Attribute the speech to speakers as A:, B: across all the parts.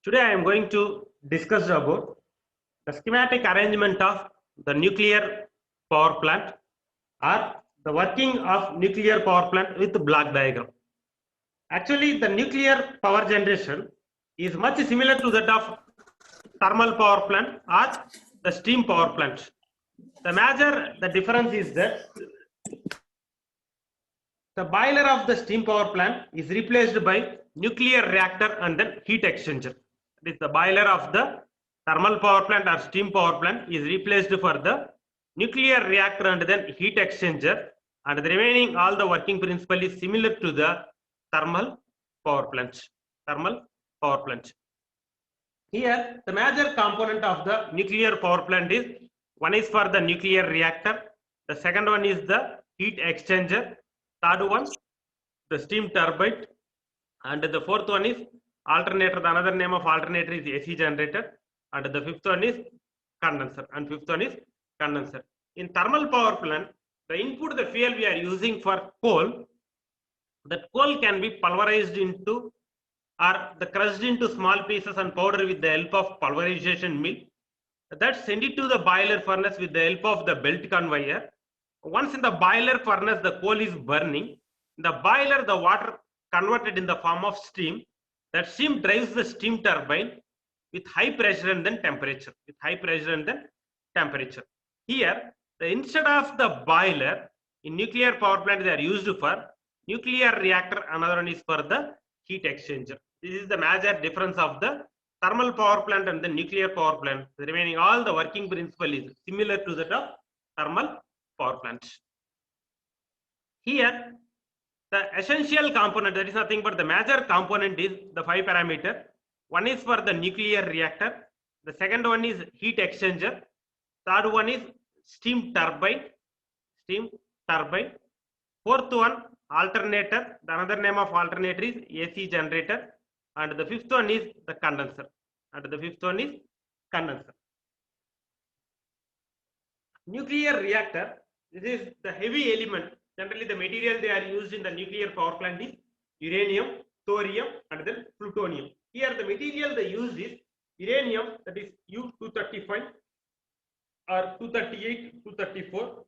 A: Today I am going to discuss about the schematic arrangement of the nuclear power plant or the working of nuclear power plant with block diagram. Actually, the nuclear power generation is much similar to that of thermal power plant or the steam power plant. The difference is that the boiler of the steam power plant is replaced by nuclear reactor and then heat exchanger. This the boiler of the thermal power plant or steam power plant is replaced for the nuclear reactor and then heat exchanger, and the remaining all the working principle is similar to the thermal power plant. Thermal power plant. Here, the major component of the nuclear power plant is one is for the nuclear reactor, the second one is the heat exchanger, third one the steam turbine, and the fourth one is alternator. The another name of alternator is AC generator, and the fifth one is condenser. In thermal power plant, the input, the fuel we are using for coal, that coal can be pulverized into or the crushed into small pieces and powder with the help of pulverization mill. That send it to the boiler furnace with the help of the belt conveyor. Once in the boiler furnace, the coal is burning. In the boiler, the water converted in the form of steam. That steam drives the steam turbine with high pressure and then temperature. Here, instead of the boiler, in nuclear power plant, they are used for nuclear reactor. Another one is for the heat exchanger. This is the major difference of the thermal power plant and the nuclear power plant. The remaining all the working principle is similar to that of thermal power plant. Here, the essential component, that is nothing but the major component is the 5 parameter. One is for the nuclear reactor. The second one is heat exchanger. Third one is steam turbine. Fourth one, alternator. The another name of alternator is AC generator. And the fifth one is the condenser. Nuclear reactor, this is the heavy element. Generally, the material they are used in the nuclear power plant is uranium, thorium, and then plutonium. Here, the material they use is uranium, that is U-235 or 238, 234,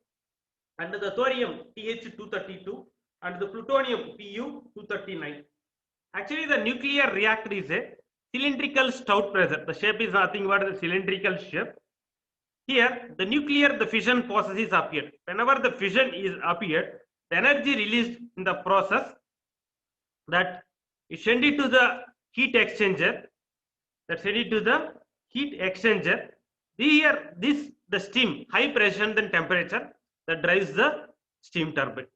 A: and the thorium TH-232, and the plutonium Pu-239. Actually, the nuclear reactor is a cylindrical stout pressure. The shape is nothing but the cylindrical shape. Here, the nuclear, the fission process is appeared. Whenever the fission is appeared, the energy released in the process, that is sent it to the heat exchanger. Here, the steam, high pressure and then temperature, that drives the steam turbine.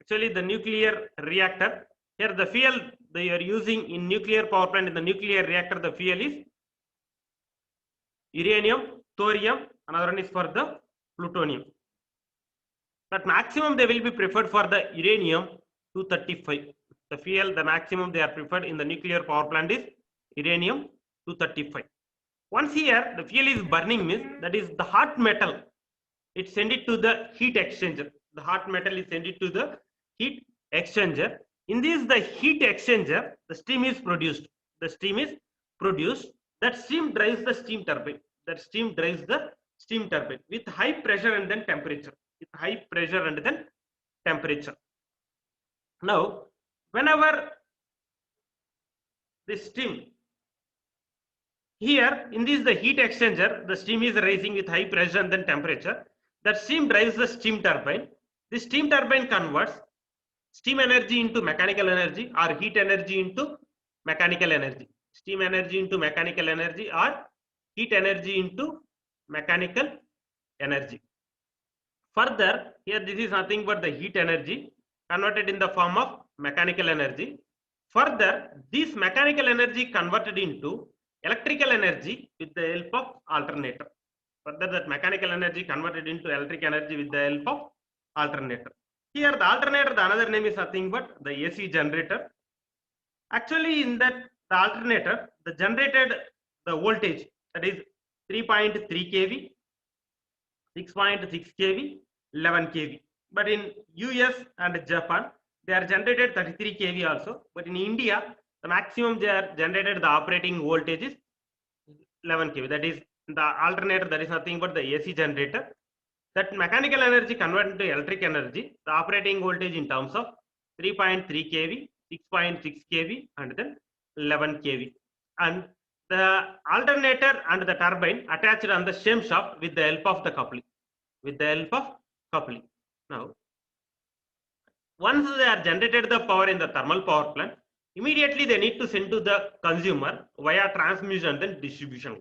A: Actually, the nuclear reactor, here the fuel they are using in nuclear power plant, in the nuclear reactor, the fuel is uranium, thorium, another one is for the plutonium. But maximum they will be preferred for the uranium-235. The fuel, the maximum they are preferred in the nuclear power plant is uranium-235. Once here the fuel is burning, means that is the hot metal, it send it to the heat exchanger. The hot metal is sent it to the heat exchanger. In this, the heat exchanger, the steam is produced. That steam drives the steam turbine. With high pressure and then temperature. Now, whenever the steam, here in this the heat exchanger, the steam is rising with high pressure and then temperature. That steam drives the steam turbine. The steam turbine converts steam energy into mechanical energy or heat energy into mechanical energy. Steam energy into mechanical energy or heat energy into mechanical energy. Further, here this is nothing but the heat energy converted in the form of mechanical energy. Further, this mechanical energy converted into electrical energy with the help of alternator. Further, that mechanical energy converted into electric energy with the help of alternator. Here, the alternator, the another name is nothing but the AC generator. Actually, in that the alternator, the generated the voltage, that is 3.3 kV, 6.6 kV, 11 kV. But in US and Japan, they are generated 33 kV also. But in India, The maximum generated the operating voltage is 11 kV. That is the alternator, that is nothing but the AC generator. That mechanical energy converted to electric energy, the operating voltage in terms of 3.3 kV, 6.6 kV, and then 11 kV. And the alternator and the turbine attached on the same shaft with the help of the coupling. With the help of coupling. Now, once they are generated the power in the thermal power plant, immediately they need to send to the consumer via transmission and then distribution.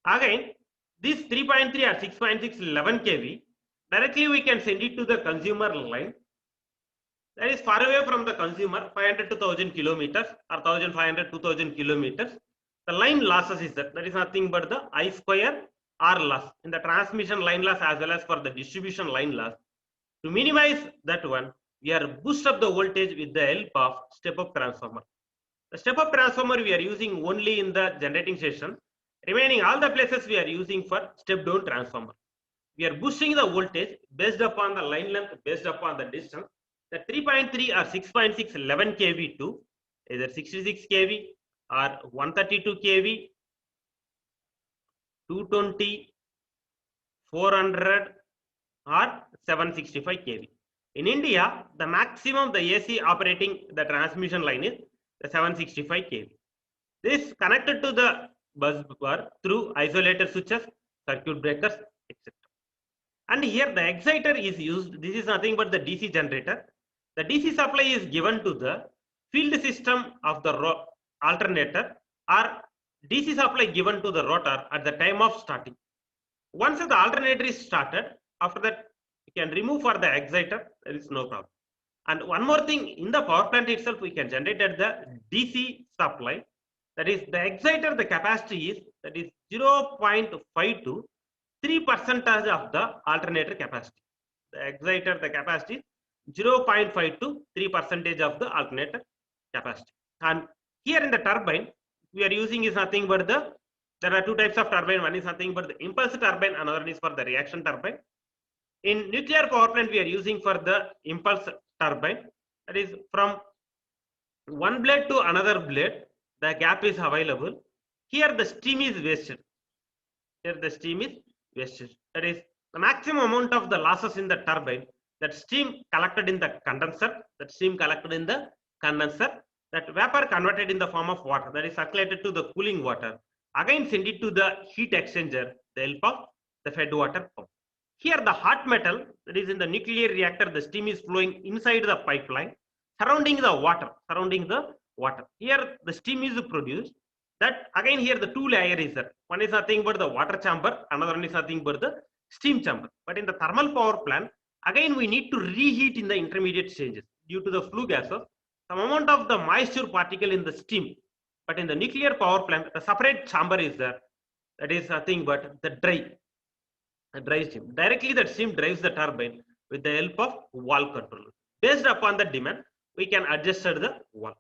A: Again, this 3.3 or 6.6 11 kV, directly we can send it to the consumer line. That is far away from the consumer, 500 to 1000 kilometers or 1500 2000 kilometers. The line losses is that is nothing but the I square R loss in the transmission line loss as well as for the distribution line loss. To minimize that one, we are boost up the voltage with the help of step-up transformer. The step-up transformer we are using only in the generating station. Remaining all the places we are using for step-down transformer. We are boosting the voltage based upon the line length, based upon the distance. The 3.3 or 6.6 11 kV to either 66 kV or 132 kV, 220, 400 or 765 kV. In India, the maximum the AC operating the transmission line is the 765 kV. This connected to the bus bar through isolator switches, circuit breakers, etc. And here the exciter is used. This is nothing but the DC generator. The DC supply is given to the field system of the alternator or DC supply given to the rotor at the time of starting. Once the alternator is started, after that we can remove for the exciter, there is no problem. And one more thing, in the power plant itself, we can generate at the DC supply. That is the exciter, the capacity is that is 0.5 to 3% of the alternator capacity. The exciter, the capacity is 0.5 to 3% of the alternator capacity. And here in the turbine, we are using is nothing but there are two types of turbine. One is nothing but the impulse turbine, another is for the reaction turbine. In nuclear power plant, we are using for the impulse turbine. That is from one blade to another blade, the gap is available. Here the steam is wasted. Here the steam is wasted. That is the maximum amount of the losses in the turbine. That steam collected in the condenser. That steam collected in the condenser. That vapor converted in the form of water. That is circulated to the cooling water. Again send it to the heat exchanger. The help of the fed water pump. Here the hot metal that is in the nuclear reactor, the steam is flowing inside the pipeline, surrounding the water. Here the steam is produced. That again here the two layer is there. One is nothing but the water chamber, another one is nothing but the steam chamber. But in the thermal power plant, again we need to reheat in the intermediate stages due to the flue gases. Some amount of the moisture particle in the steam. But in the nuclear power plant, the separate chamber is there. That is nothing but the dry steam. Directly that steam drives the turbine with the help of valve control. Based upon the demand, we can adjust the valve.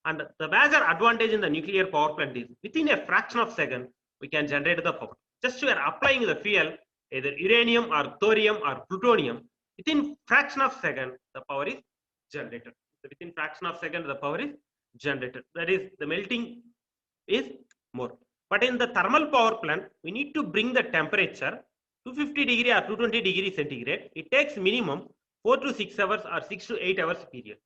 A: And the major advantage in the nuclear power plant is within a fraction of a second, we can generate the power. Just we are applying the fuel, either uranium or thorium or plutonium, within fraction of a second, the power is generated. Within fraction of a second, the power is generated. That is, the melting is more. But in the thermal power plant, we need to bring the temperature 250 degree or 220 degree centigrade. It takes minimum 4 to 6 hours or 6 to 8 hours period.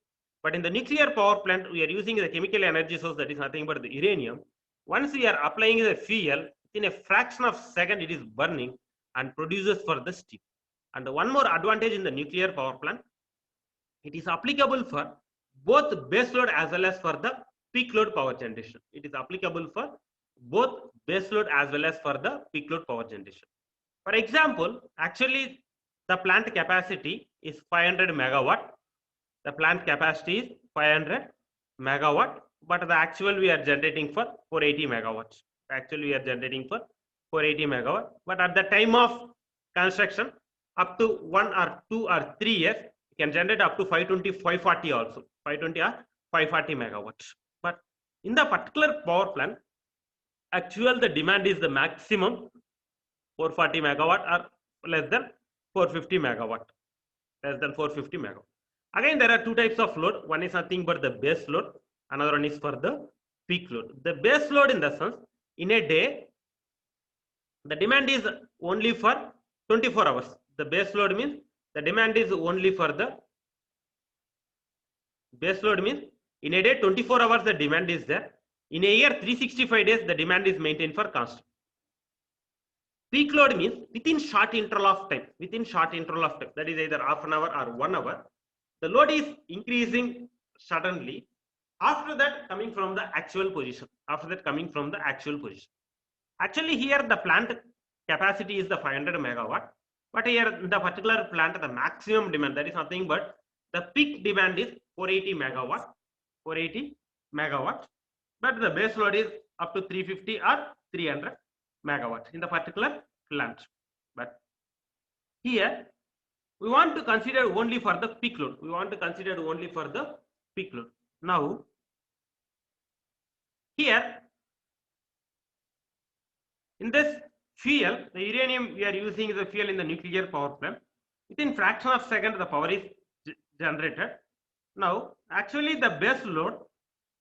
A: But in the nuclear power plant, we are using the chemical energy source that is nothing but the uranium. Once we are applying the fuel, in a fraction of a second, it is burning and produces for the steam. And one more advantage in the nuclear power plant, it is applicable for both base load as well as for the peak load power generation. It is applicable for both base load as well as for the peak load power generation. For example, actually the plant capacity is 500 megawatt. The plant capacity is 500 megawatt, but the actual we are generating for 480 megawatts. Actually we are generating for 480 megawatt, but at the time of construction, up to 1 or 2 or 3 years, you can generate up to 520, 540 also, 520 or 540 megawatts. But in the particular power plant, actual the demand is the maximum 440 megawatt or less than 450 megawatt, less than 450 megawatt. Again, there are two types of load. One is nothing but the base load. Another one is for the peak load. The base load in the sense, in a day, the demand is only for 24 hours. The base load means the demand is only for the base load means in a day 24 hours the demand is there. In a year 365 days the demand is maintained for constant. Peak load means within short interval of time, that is either half an hour or 1 hour, the load is increasing suddenly. After that coming from the actual position. Actually here the plant capacity is the 500 megawatt, but here in the particular plant the maximum demand, that is nothing but the peak demand is 480 megawatt, but the base load is up to 350 or 300 megawatt in the particular plant. But here we want to consider only for the peak load. Now here in this fuel, the uranium we are using is a fuel in the nuclear power plant. Within fraction of second the power is generated. Now actually the base load,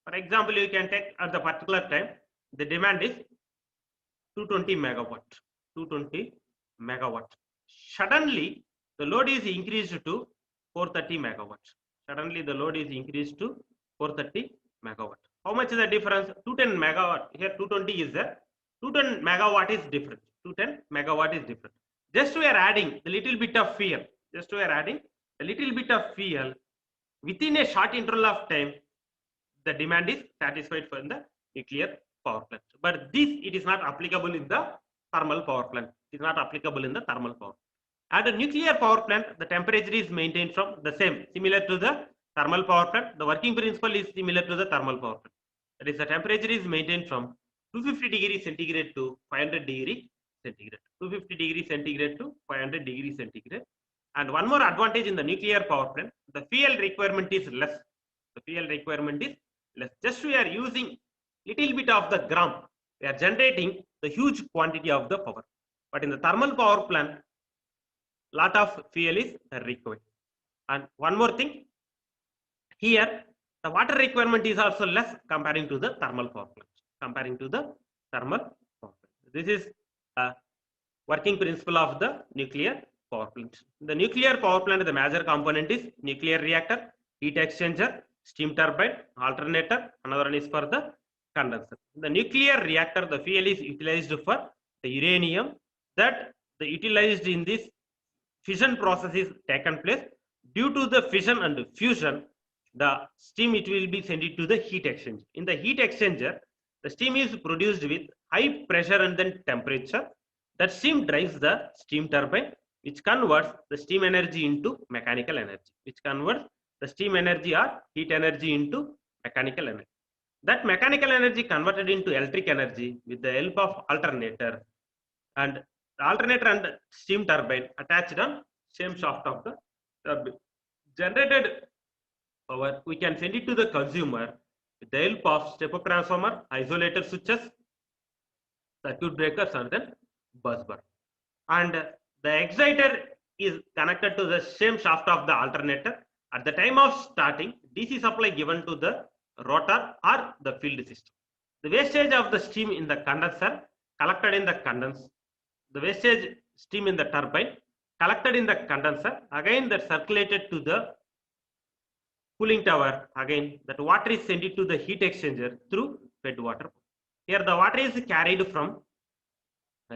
A: for example, you can take at the particular time the demand is 220 megawatt. Suddenly the load is increased to 430 megawatt. How much is the difference? 210 megawatt. Here 220 is there. 210 megawatt is different. Just we are adding a little bit of fuel. Within a short interval of time, the demand is satisfied for the nuclear power plant. But this it is not applicable in the thermal power plant. At a nuclear power plant, the temperature is maintained from the same, similar to the thermal power plant. The working principle is similar to the thermal power plant. That is, the temperature is maintained from 250 degrees centigrade to 500 degrees centigrade. And one more advantage in the nuclear power plant, the fuel requirement is less. Just we are using little bit of the gram, we are generating the huge quantity of the power. But in the thermal power plant, lot of fuel is required. And one more thing, here the water requirement is also less comparing to the thermal power plant. This is a working principle of the nuclear power plant. The nuclear power plant, the major component is nuclear reactor, heat exchanger, steam turbine, alternator. Another one is for the condenser. The nuclear reactor, the fuel is utilized for the uranium that the utilized in this fission process is taken place. Due to the fission and fusion, the steam it will be sent to the heat exchanger. In the heat exchanger, the steam is produced with high pressure and then temperature. That steam drives the steam turbine, which converts the steam energy into mechanical energy, the steam energy or heat energy into mechanical energy. That mechanical energy converted into electric energy with the help of alternator, and the alternator and steam turbine attached on same shaft of the turbine. Generated power we can send it to the consumer with the help of step-up transformer, isolator switches, circuit breakers, and then bus bar. And the exciter is connected to the same shaft of the alternator. At the time of starting, DC supply given to the rotor or the field system. The wastage of the steam in the condenser collected in the condenser. The wastage steam in the turbine collected in the condenser, again that circulated to the cooling tower. Again that water is sent to the heat exchanger through fed water. Here the water is carried from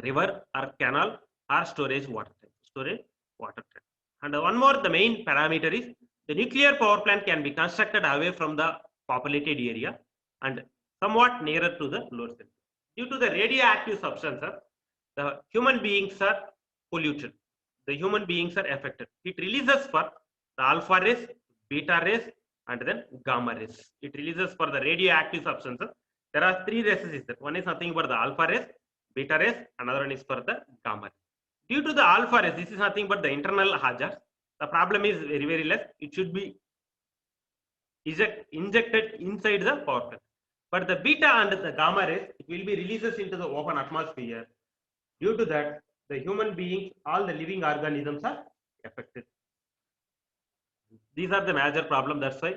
A: river or canal or storage water tank. And one more, the main parameter is the nuclear power plant can be constructed away from the populated area and somewhat nearer to the load center. Due to the radioactive substances, the human beings are polluted. The human beings are affected. It releases for the alpha rays, beta rays, and then gamma rays. It releases for the radioactive substances. There are three rays. One is nothing but the alpha rays, beta rays, another one is for the gamma rays. Due to the alpha rays, this is nothing but the internal hazard. The problem is very, very less. It should be injected inside the power plant. But the beta and the gamma rays, it will be releases into the open atmosphere. Due to that, the human beings, all the living organisms are affected. These are the major problem. That's why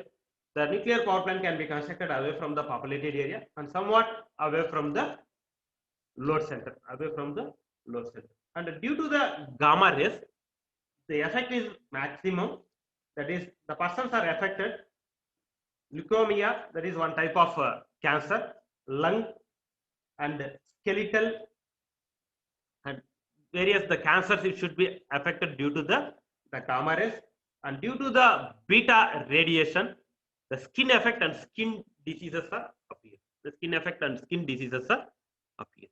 A: The nuclear power plant can be constructed away from the populated area and somewhat away from the load center, And due to the gamma rays, the effect is maximum. That is, the persons are affected. Leukemia, that is one type of cancer, lung and skeletal and various the cancers, it should be affected due to the gamma rays, and due to the beta radiation, the skin effect and skin diseases are appear. The skin effect and skin diseases are appear.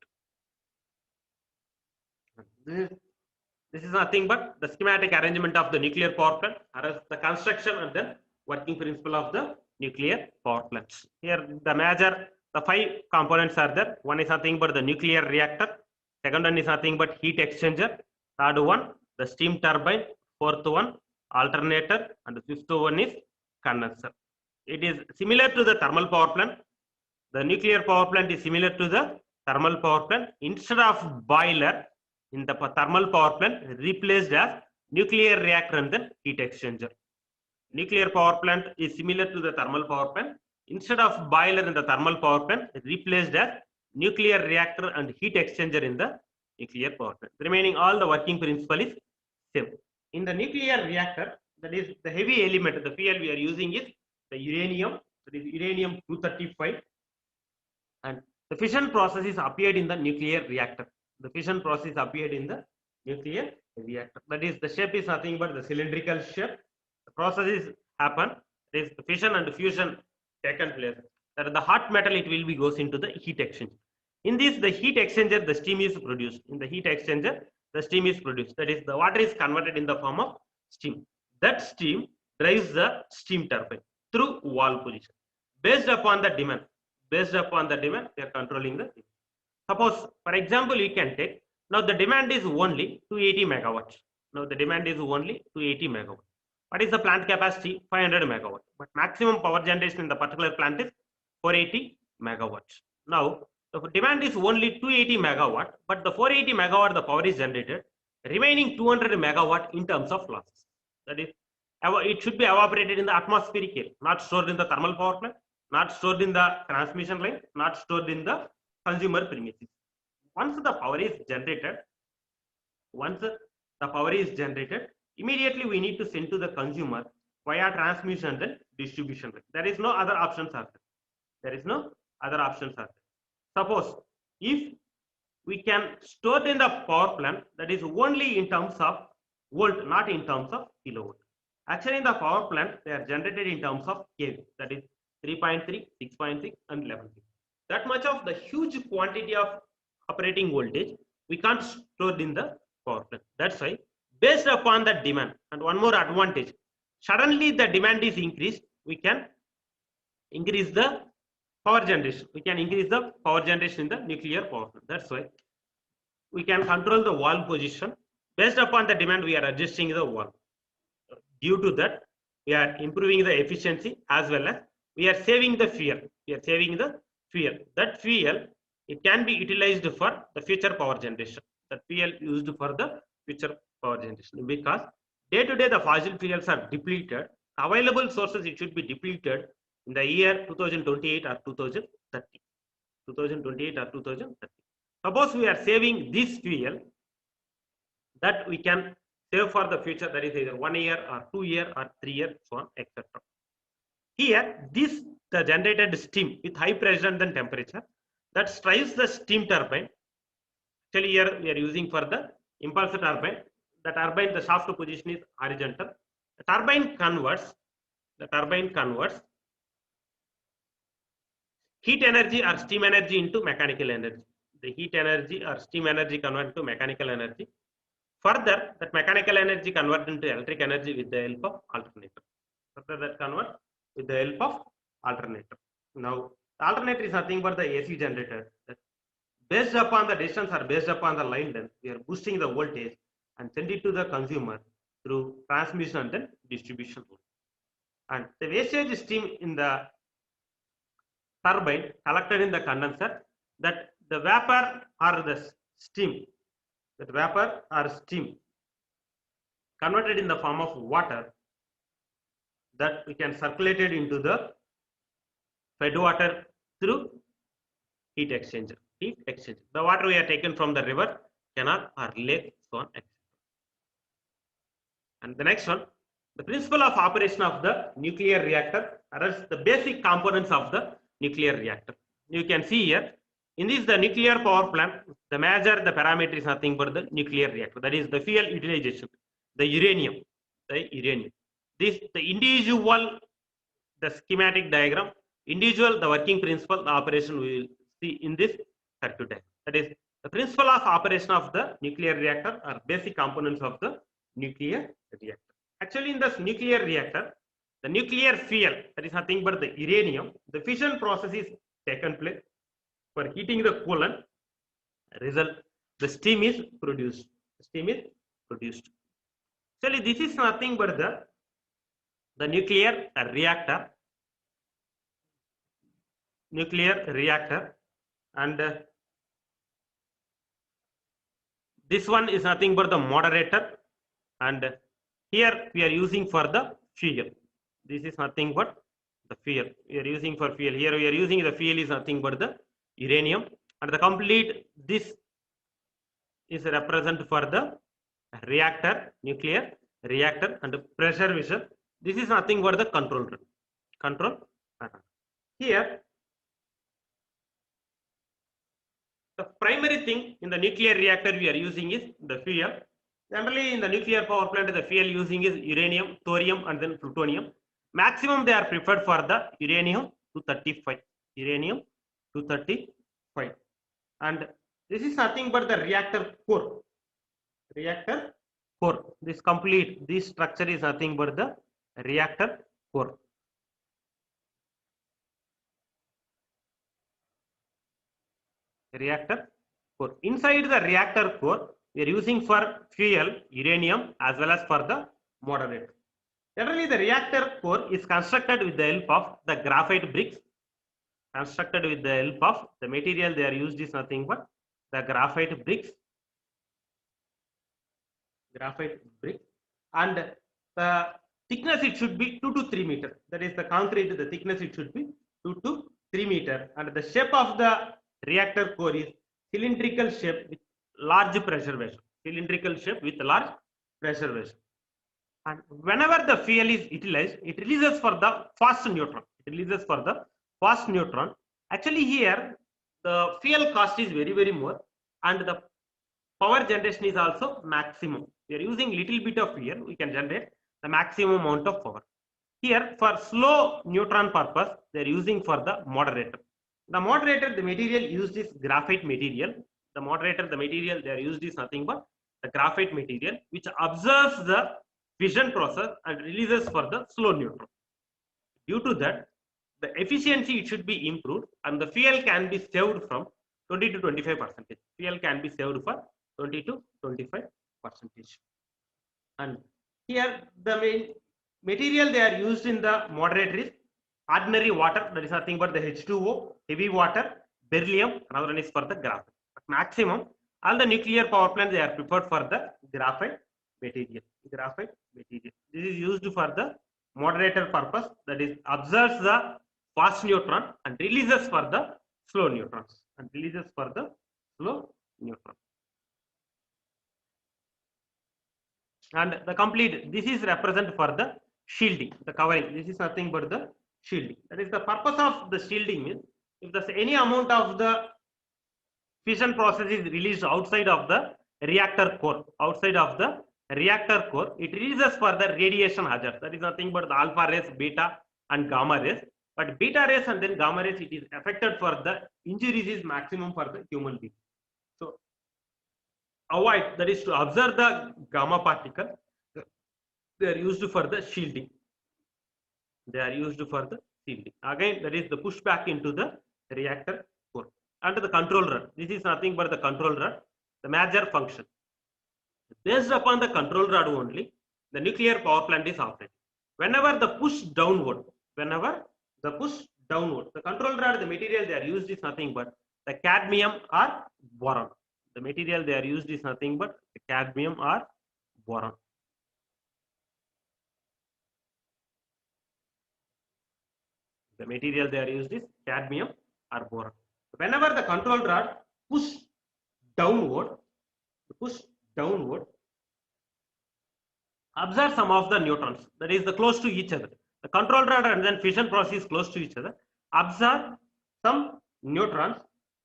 A: This is nothing but the schematic arrangement of the nuclear power plant, or the construction and then working principle of the nuclear power plants. Here the 5 components are there. One is nothing but the nuclear reactor. Second one is nothing but heat exchanger. Third one, the steam turbine. Fourth one, alternator. And the fifth one is condenser. It is similar to the thermal power plant. The nuclear power plant is similar to the thermal power plant. Instead of boiler in the thermal power plant, replaced as nuclear reactor and then heat exchanger. Nuclear power plant is similar to the thermal power plant. Instead of boiler in the thermal power plant, replaced as nuclear reactor and heat exchanger in the nuclear power plant. Remaining all the working principle is same. In the nuclear reactor, that is the heavy element, the fuel we are using is the uranium, that is uranium-235, and the fission process is appeared in the nuclear reactor. The fission process appeared in the nuclear reactor. That is, the shape is nothing but the cylindrical shape. The processes happen. There is the fission and fusion taken place. That the hot metal, it will be goes into the heat exchanger. In this, the heat exchanger, the steam is produced. In the heat exchanger, the steam is produced. That is, the water is converted in the form of steam. That steam drives the steam turbine through valve position. Based upon the demand, we are controlling the demand. Suppose, for example, you can take, now the demand is only 280 megawatts. Now the demand is only 280 megawatts. What is the plant capacity? 500 megawatts. But maximum power generation in the particular plant is 480 megawatts. Now the demand is only 280 megawatt, but the 480 megawatt the power is generated. Remaining 200 megawatt in terms of losses. That is, it should be evaporated in the atmospheric air, not stored in the thermal power plant, not stored in the transmission line, not stored in the consumer premises. Once the power is generated, immediately we need to send to the consumer via transmission and distribution line. There is no other options are there. Suppose if we can store in the power plant, that is only in terms of volt, not in terms of kilowatt. Actually, in the power plant, they are generated in terms of kV, that is 3.3, 6.6 and 11. That much of the huge quantity of operating voltage we can't store in the power plant. That's why, based upon the demand, and one more advantage, suddenly the demand is increased, we can increase the power generation. We can increase the power generation in the nuclear power plant. That's why we can control the valve position. Based upon the demand, we are adjusting the valve. Due to that, we are improving the efficiency as well as we are saving the fuel. That fuel, it can be utilized for the future power generation. That fuel used for the future power generation, because day to day the fossil fuels are depleted. Available sources, it should be depleted in the year 2028 or 2030. Suppose we are saving this fuel, that we can save for the future, that is either 1 year or 2 year or 3 years, so on, etc. Here, the generated steam with high pressure and then temperature, that drives the steam turbine. Actually, here we are using for the impulse turbine. The turbine, the shaft position is horizontal. The turbine converts heat energy or steam energy into mechanical energy. The heat energy or steam energy converted to mechanical energy. Further, that mechanical energy converted into electric energy with the help of alternator. Now, the alternator is nothing but the AC generator. Based upon the distance or based upon the line length, we are boosting the voltage and send it to the consumer through transmission and then distribution. And the wastage steam in the turbine collected in the condenser, that the vapor or the steam, converted in the form of water, that we can circulate it into the fed water through heat exchanger. Heat exchanger. The water we are taken from the river, canal, or lake, so on. And the next one, the principle of operation of the nuclear reactor, or else the basic components of the nuclear reactor. You can see here, in this the nuclear power plant, the parameter is nothing but the nuclear reactor. That is the fuel utilization, the uranium. This the individual, the schematic diagram, the working principle, the operation we will see in this circuit diagram. That is the principle of operation of the nuclear reactor or basic components of the nuclear reactor. Actually, in this nuclear reactor, the nuclear fuel, that is nothing but the uranium, the fission process is taken place. For heating the coolant, result, the steam is produced. Actually, this is nothing but the nuclear reactor, and this one is nothing but the moderator, and here we are using for the fuel. This is nothing but the fuel we are using for fuel. Here we are using the fuel is nothing but the uranium, and the complete this is represent for the reactor, nuclear reactor, and pressure vessel. This is nothing but the control panel. Here the primary thing in the nuclear reactor we are using is the fuel. Generally in the nuclear power plant, the fuel using is uranium, thorium, and then plutonium. Maximum they are preferred for the uranium-235. Uranium-235. And this is nothing but the reactor core. This complete, this structure is nothing but the reactor core. Inside the reactor core, we are using for fuel, uranium, as well as for the moderator. Generally, the reactor core is constructed with the help of the graphite bricks. Constructed with the help of the material they are used is nothing but the graphite bricks. And the thickness it should be 2 to 3 meters. That is the concrete, the thickness it should be 2 to 3 meters. And the shape of the reactor core is cylindrical shape with large pressure vessel. And whenever the fuel is utilized, it releases for the fast neutron. Actually, here the fuel cost is very, very more, and the power generation is also maximum. We are using little bit of fuel, we can generate the maximum amount of power. Here, for slow neutron purpose, they are using for the moderator. The moderator, the material used is graphite material. The material they are used is nothing but the graphite material, which observes the fission process and releases for the slow neutron. Due to that, the efficiency it should be improved, and the fuel can be saved from 20 to 25%. Fuel can be saved for 20 to 25%. And here the main material they are used in the moderator is ordinary water, that is nothing but the H2O, heavy water, beryllium, another one is for the graphite. But maximum, all the nuclear power plants they are preferred for the graphite material. This is used for the moderator purpose, that is observes the fast neutron and releases for the slow neutrons. And the complete, this is represent for the shielding, the covering. This is nothing but the shielding. That is the purpose of the shielding is, if there's any amount of the fission process is released outside of the reactor core, it releases for the radiation hazard. That is nothing but the alpha rays, beta, and gamma rays. But beta rays and then gamma rays, it is affected for the injuries is maximum for the human being. So avoid, that is to observe the gamma particle. They are used for the shielding. Again, that is the pushback into the reactor core. And the control rod. This is nothing but the control rod, the major function. Based upon the control rod only, the nuclear power plant is operated. Whenever the push downward, the control rod, the material they are used is nothing but the cadmium or boron. The material they are used is nothing but the cadmium or boron. The material they are used is cadmium or boron. Whenever the control rod push downward, observe some of the neutrons, that is the close to each other. The control rod and then fission process is close to each other. Observe some neutrons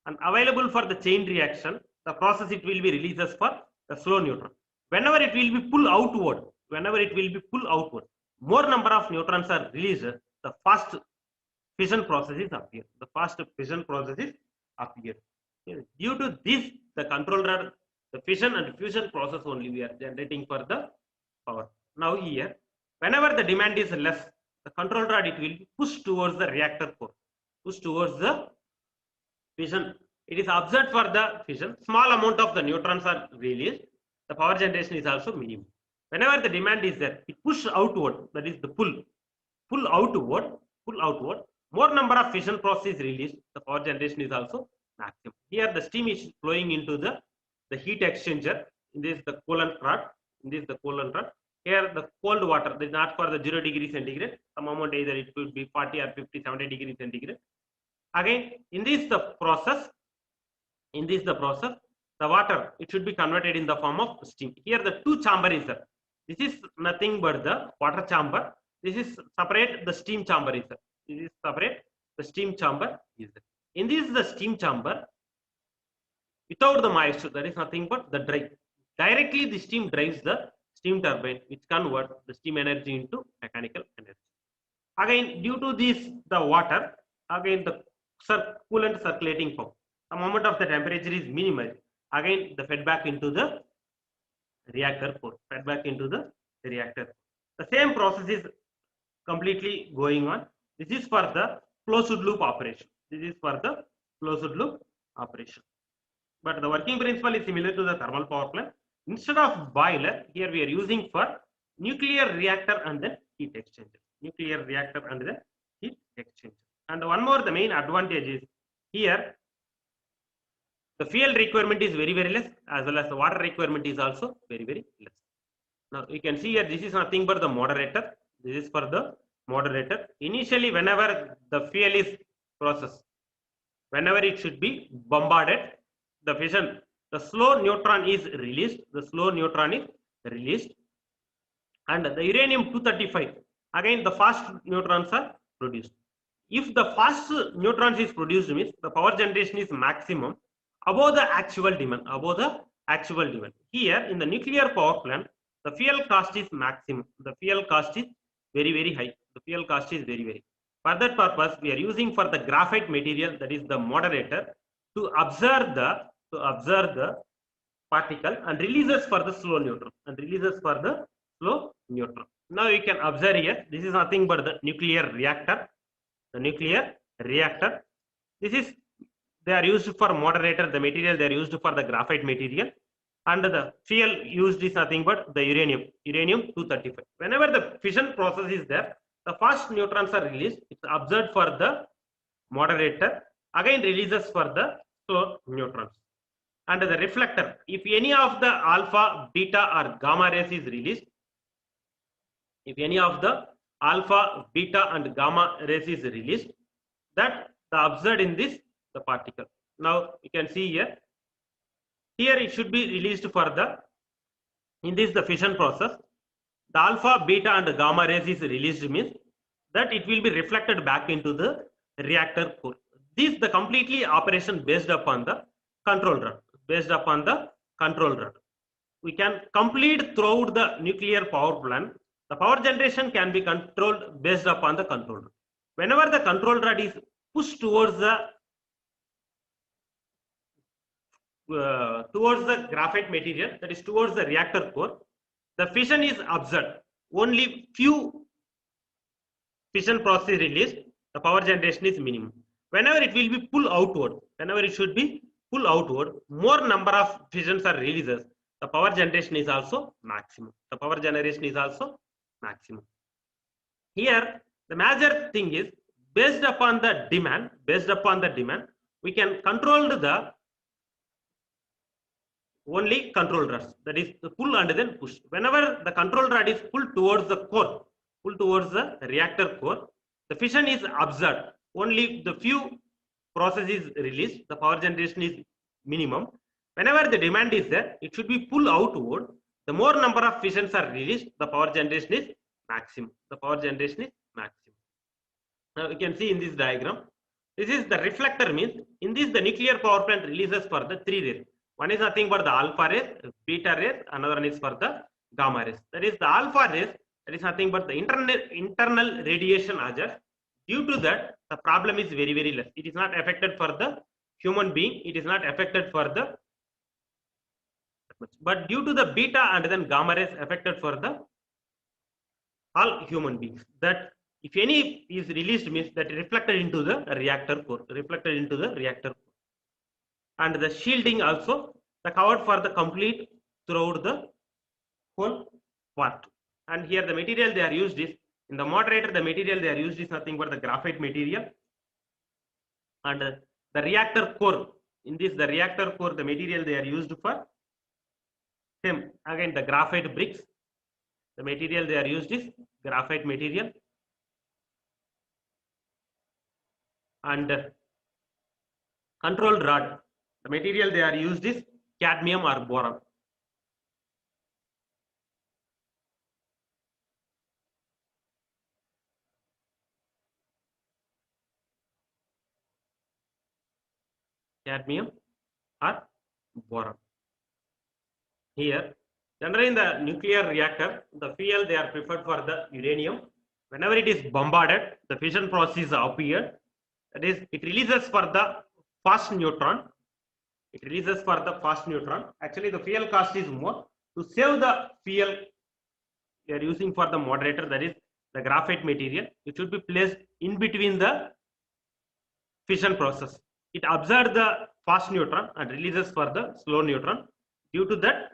A: and available for the chain reaction. The process it will be releases for the slow neutron. Whenever it will be pull outward, more number of neutrons are released, the fast fission processes appear. Due to this, the control rod, the fission and fusion process only we are generating for the power. Now here, whenever the demand is less, the control rod it will be pushed towards the reactor core, pushed towards the fission. It is observed for the fission. Small amount of the neutrons are released. The power generation is also minimum. Whenever the demand is there, it pushes outward. That is the pull outward. More number of fission process is released. The power generation is also maximum. Here the steam is flowing into the heat exchanger. In this the coolant rod. Here the cold water. This is not for the 0 degree centigrade. Some amount either it could be 40 or 50, 70 degree centigrade. Again, in this the process, the water it should be converted in the form of steam. Here the two chamber is there. This is nothing but the water chamber. This is separate. The steam chamber is there. In this the steam chamber without the moisture, that is nothing but the dry. Directly the steam drives the steam turbine, which converts the steam energy into mechanical energy. Again, due to this the water, again the coolant circulating pump. The moment of the temperature is minimized. Again the fed back into the reactor core. The same process is completely going on. This is for the closed loop operation. But the working principle is similar to the thermal power plant. Instead of boiler, here we are using for nuclear reactor and then heat exchanger. And one more, the main advantage is here the fuel requirement is very less, as well as the water requirement is also very less. Now you can see here this is nothing but the moderator. Initially, whenever the fuel is processed, whenever it should be bombarded, the fission, the slow neutron is released. And the uranium-235, again the fast neutrons are produced. If the fast neutrons is produced, means the power generation is maximum above the actual demand. Here in the nuclear power plant, the fuel cost is maximum. The fuel cost is very high. For that purpose, we are using for the graphite material, that is the moderator, to observe the particle and releases for the slow neutron. Now you can observe here, this is nothing but the nuclear reactor. This is, they are used for moderator, the material they are used for the graphite material, and the fuel used is nothing but the uranium-235. Whenever the fission process is there, the fast neutrons are released. It's observed for the moderator, again releases for the slow neutrons. And the reflector, if any of the alpha, beta or gamma rays is released, that the observed in this the particle. Now you can see here it should be released for the, in this the fission process, the alpha, beta and gamma rays is released, means that it will be reflected back into the reactor core. This the completely operation based upon the control rod. We can complete throughout the nuclear power plant. The power generation can be controlled based upon the control rod. Whenever the control rod is pushed towards the graphite material, that is towards the reactor core, the fission is observed. Only few fission process released, the power generation is minimum. Whenever it will be pull outward, more number of fissions are releases, the power generation is also maximum. Here the major thing is based upon the demand, we can control the only control rods, that is the pull and then push. Whenever the control rod is pulled towards the core, the reactor core, The fission is observed. Only the few process is released. The power generation is minimum. Whenever the demand is there, it should be pulled outward. The more number of fissions are released, the power generation is maximum. The power generation is maximum. Now you can see in this diagram, this is the reflector, means in this the nuclear power plant releases for the three rays. One is nothing but the alpha rays, beta rays, another one is for the gamma rays. That is the alpha rays, that is nothing but the internal radiation hazard. Due to that, the problem is very, very less. It is not affected for the human being, it is not affected for the, but due to the beta and then gamma rays affected for the all human beings. That if any is released, means that reflected into the reactor core, and the shielding also the covered for the complete throughout the whole part. And here the material they are used is, in the moderator the material they are used is nothing but the graphite material, and the reactor core, in this the reactor core the material they are used for, same again the graphite bricks, the material they are used is graphite material, and control rod, the material they are used is cadmium or boron. Cadmium or boron. Here, generally in the nuclear reactor, the fuel they are preferred for the uranium. Whenever it is bombarded, the fission process appears. That is, it releases for the fast neutron. Actually, the fuel cost is more. To save the fuel we are using for the moderator, that is the graphite material, it should be placed in between the fission process. It absorbs the fast neutron and releases for the slow neutron. Due to that,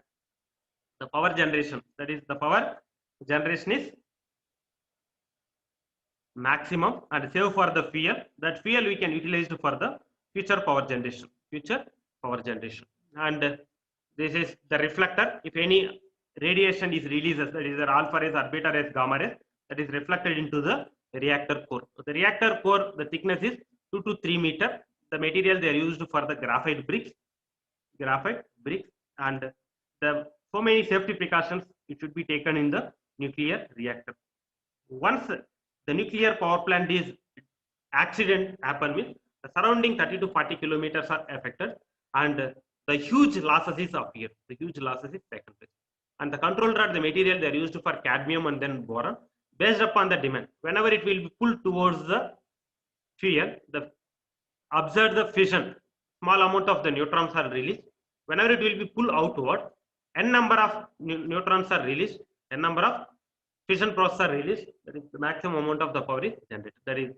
A: the power generation, that is the power generation is maximum, and save for the fuel. That fuel we can utilize for the future power generation. And this is the reflector. If any radiation is released, that is the alpha rays or beta rays, gamma rays, that is reflected into the reactor core. The reactor core, the thickness is 2 to 3 meter. The material they are used for the graphite bricks, and the so many safety precautions it should be taken in the nuclear reactor. Once the nuclear power plant is accident happen, means the surrounding 30 to 40 kilometers are affected, and the huge losses is appear. The huge losses is taken place. And the control rod, the material they are used for cadmium and then boron, based upon the demand. Whenever it will be pulled towards the fuel, the observe the fission, small amount of the neutrons are released. Whenever it will be pulled outward, n number of neutrons are released, n number of fission process are released. That is the maximum amount of the power is generated. That is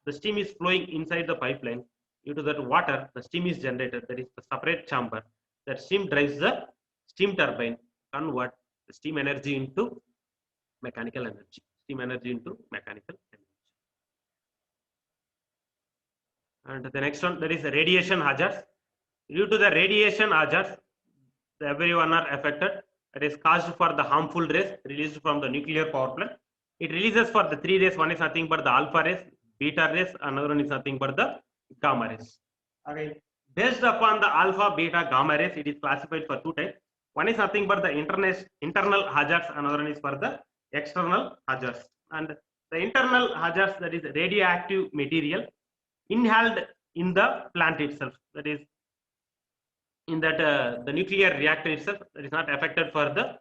A: the steam is flowing inside the pipeline. Due to that water, the steam is generated. That is the separate chamber. That steam drives the steam turbine, convert the steam energy into mechanical energy. And the next one, that is the radiation hazards. Due to the radiation hazards, everyone are affected. It is caused for the harmful rays released from the nuclear power plant. It releases for the three rays. One is nothing but the alpha rays, beta rays, another one is nothing but the gamma rays. Again, based upon the alpha, beta, gamma rays, it is classified for two types. One is nothing but the internal hazards, another one is for the external hazards. And the internal hazards, that is radioactive material inhaled in the plant itself. That is, in that the nuclear reactor itself, that is not affected for the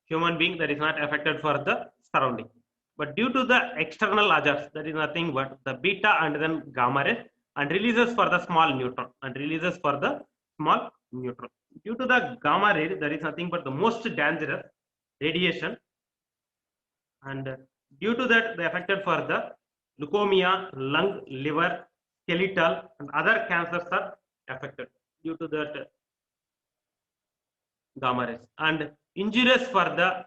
A: human being, that is not affected for the surrounding. But due to the external hazards, that is nothing but the beta and then gamma rays, and releases for the small neutron, Due to the gamma ray, there is nothing but the most dangerous radiation, and due to that, they affected for the leukemia, lung, liver, skeletal, and other cancers are affected due to that gamma rays, and injurious for the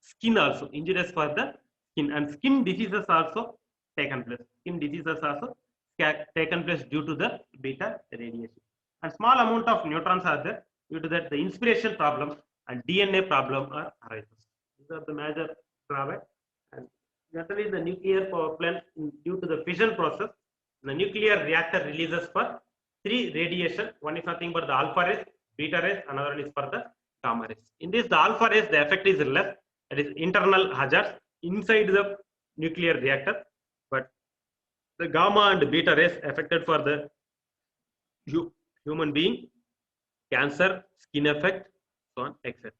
A: skin also, and skin diseases also taken place. Due to the beta radiation, and small amount of neutrons are there. Due to that, the inspiration problem and DNA problem are arises. These are the major drawbacks. And Generally, the nuclear power plant, due to the fission process, the nuclear reactor releases for three radiation. One is nothing but the alpha rays, beta rays, another one is for the gamma rays. In this, the alpha rays, the effect is less. That is internal hazards inside the nuclear reactor, but the gamma and beta rays affected for the human being, cancer, skin effect, so on, etc.